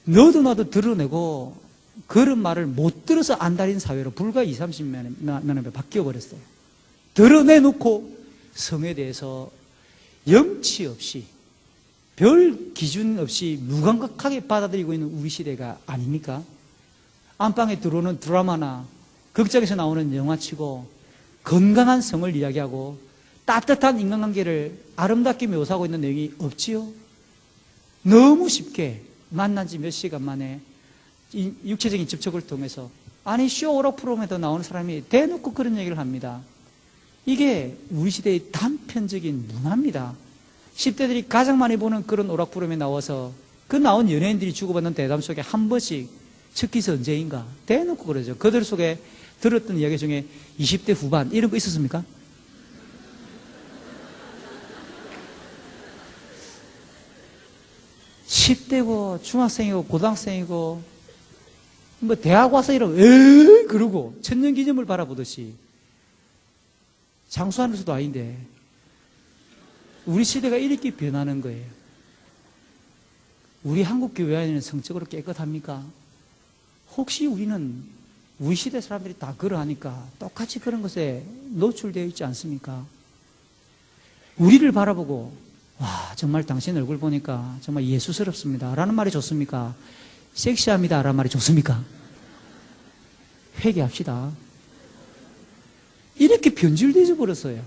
너도 나도 드러내고 그런 말을 못 들어서 안달인 사회로 불과 20, 30년에 바뀌어버렸어요. 드러내놓고 성에 대해서 염치 없이 별 기준 없이 무감각하게 받아들이고 있는 우리 시대가 아닙니까? 안방에 들어오는 드라마나 극장에서 나오는 영화치고 건강한 성을 이야기하고 따뜻한 인간관계를 아름답게 묘사하고 있는 내용이 없지요? 너무 쉽게 만난 지 몇 시간 만에 육체적인 접촉을 통해서, 아니 쇼 오락 프로그램에도 나오는 사람이 대놓고 그런 얘기를 합니다. 이게 우리 시대의 단편적인 문화입니다. 10대들이 가장 많이 보는 그런 오락 프로그램에 나와서 그 나온 연예인들이 주고받는 대담 속에 한 번씩 첫 키스 언제인가 대놓고 그러죠. 그들 속에 들었던 이야기 중에 20대 후반 이런 거 있었습니까? (10대고) 중학생이고 고등학생이고 뭐 대학 와서 이러고 에이 그러고 천년기념을 바라보듯이, 장수하는 수도 아닌데 우리 시대가 이렇게 변하는 거예요. 우리 한국 교회 안에는 성적으로 깨끗합니까? 혹시 우리는 우리 시대 사람들이 다 그러하니까 똑같이 그런 것에 노출되어 있지 않습니까? 우리를 바라보고 와 정말 당신 얼굴 보니까 정말 예수스럽습니다 라는 말이 좋습니까? 섹시합니다 라는 말이 좋습니까? 회개합시다. 이렇게 변질되어 버렸어요.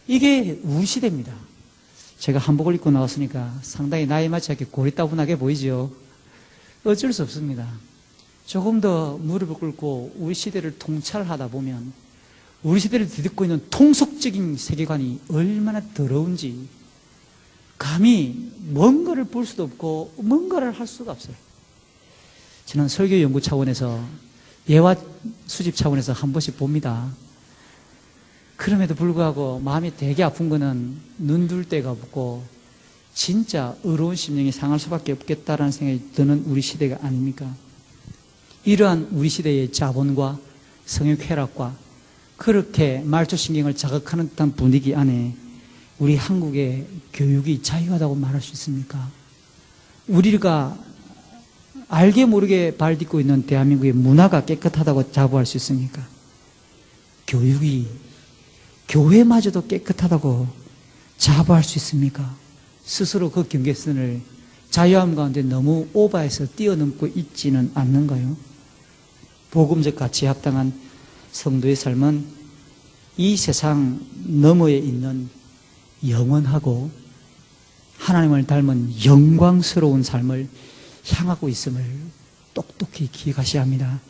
이게 우리 시대입니다. 제가 한복을 입고 나왔으니까 상당히 나이 맞지 않게 고리따분하게 보이죠. 어쩔 수 없습니다. 조금 더 무릎을 꿇고 우리 시대를 통찰하다 보면 우리 시대를 뒤덮고 있는 통속적인 세계관이 얼마나 더러운지 감히 뭔가를 볼 수도 없고 뭔가를 할 수가 없어요. 저는 설교 연구 차원에서 예화 수집 차원에서 한 번씩 봅니다. 그럼에도 불구하고 마음이 되게 아픈 거는 눈둘 데가 없고 진짜 의로운 심령이 상할 수밖에 없겠다라는 생각이 드는 우리 시대가 아닙니까? 이러한 우리 시대의 자본과 성욕 쾌락과 그렇게 말초신경을 자극하는 듯한 분위기 안에 우리 한국의 교육이 자유하다고 말할 수 있습니까? 우리가 알게 모르게 발딛고 있는 대한민국의 문화가 깨끗하다고 자부할 수 있습니까? 교육이, 교회마저도 깨끗하다고 자부할 수 있습니까? 스스로 그 경계선을 자유함 가운데 너무 오버해서 뛰어넘고 있지는 않는가요? 복음적 가치에 합당한 성도의 삶은 이 세상 너머에 있는 영원하고 하나님을 닮은 영광스러운 삶을 향하고 있음을 똑똑히 기억하셔야 합니다.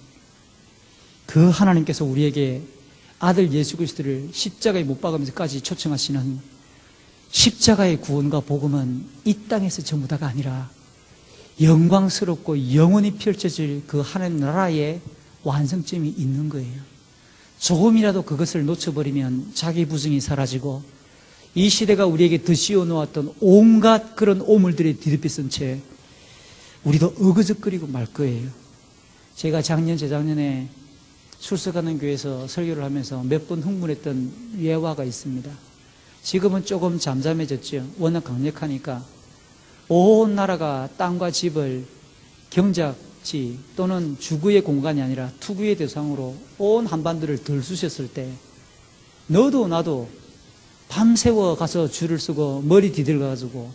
그 하나님께서 우리에게 아들 예수 그리스도를 십자가에 못 박으면서까지 초청하시는 십자가의 구원과 복음은 이 땅에서 전부 다가 아니라 영광스럽고 영원히 펼쳐질 그 하나님 나라의 완성점이 있는 거예요. 조금이라도 그것을 놓쳐버리면 자기 부정이 사라지고 이 시대가 우리에게 드시어 놓았던 온갖 그런 오물들에 뒤덮여 채 우리도 어그적거리고 말 거예요. 제가 작년, 재작년에 출석하는 교회에서 설교를 하면서 몇 번 흥분했던 예화가 있습니다. 지금은 조금 잠잠해졌죠. 워낙 강력하니까 온 나라가 땅과 집을 경작지 또는 주거의 공간이 아니라 투구의 대상으로 온 한반도를 들쑤셨을 때 너도 나도 밤새워 가서 줄을 서고 머리 디들가지고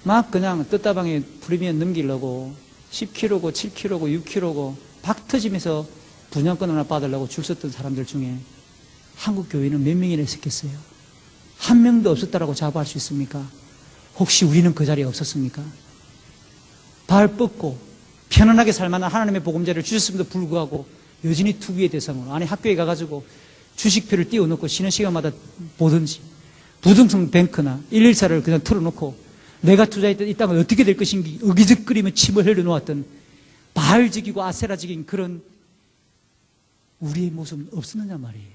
막 그냥 떴다방에 부리면 넘기려고 10km고 7km고 6km고 박 터지면서 분양권 하나 받으려고 줄 섰던 사람들 중에 한국 교회는 몇 명이나 있었겠어요? 한 명도 없었다라고 자부할 수 있습니까? 혹시 우리는 그 자리에 없었습니까? 발 뻗고 편안하게 살만한 하나님의 보금자리를 주셨음에도 불구하고 여전히 투기의 대상으로 아니 학교에 가가지고 주식표를 띄워놓고 쉬는 시간마다 보든지 부동산 뱅크나 114를 그냥 틀어놓고 내가 투자했던 이 땅은 어떻게 될 것인지 의기적거리며 침을 흘려놓았던 바알적이고 아세라적인 그런 우리의 모습은 없었느냐 말이에요.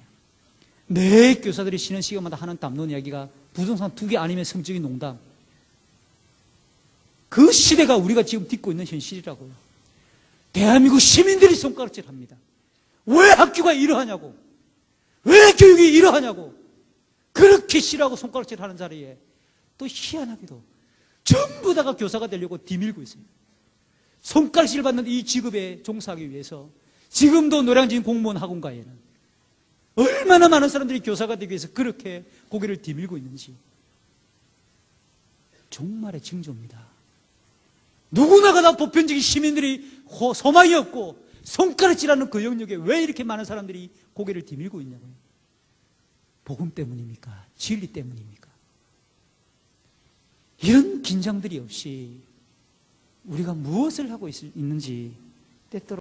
내 교사들이 쉬는 시간마다 하는 담론 이야기가 부동산 투기 아니면 성적인 농담. 그 시대가 우리가 지금 딛고 있는 현실이라고요. 대한민국 시민들이 손가락질합니다. 왜 학교가 이러하냐고, 왜 교육이 이러하냐고, 그렇게 싫어하고 손가락질하는 자리에 또 희한하게도 전부 다가 교사가 되려고 뒤밀고 있어요. 손가락질 받는 이 직업에 종사하기 위해서 지금도 노량진 공무원 학원가에는 얼마나 많은 사람들이 교사가 되기 위해서 그렇게 고개를 뒤밀고 있는지 종말의 징조입니다. 누구나가 다 보편적인 시민들이 소망이 없고 손가락질하는 그 영역에 왜 이렇게 많은 사람들이 고개를 뒤밀고 있냐고요. 복음 때문입니까? 진리 때문입니까? 이런 긴장들이 없이 우리가 무엇을 하고 있는지 때때로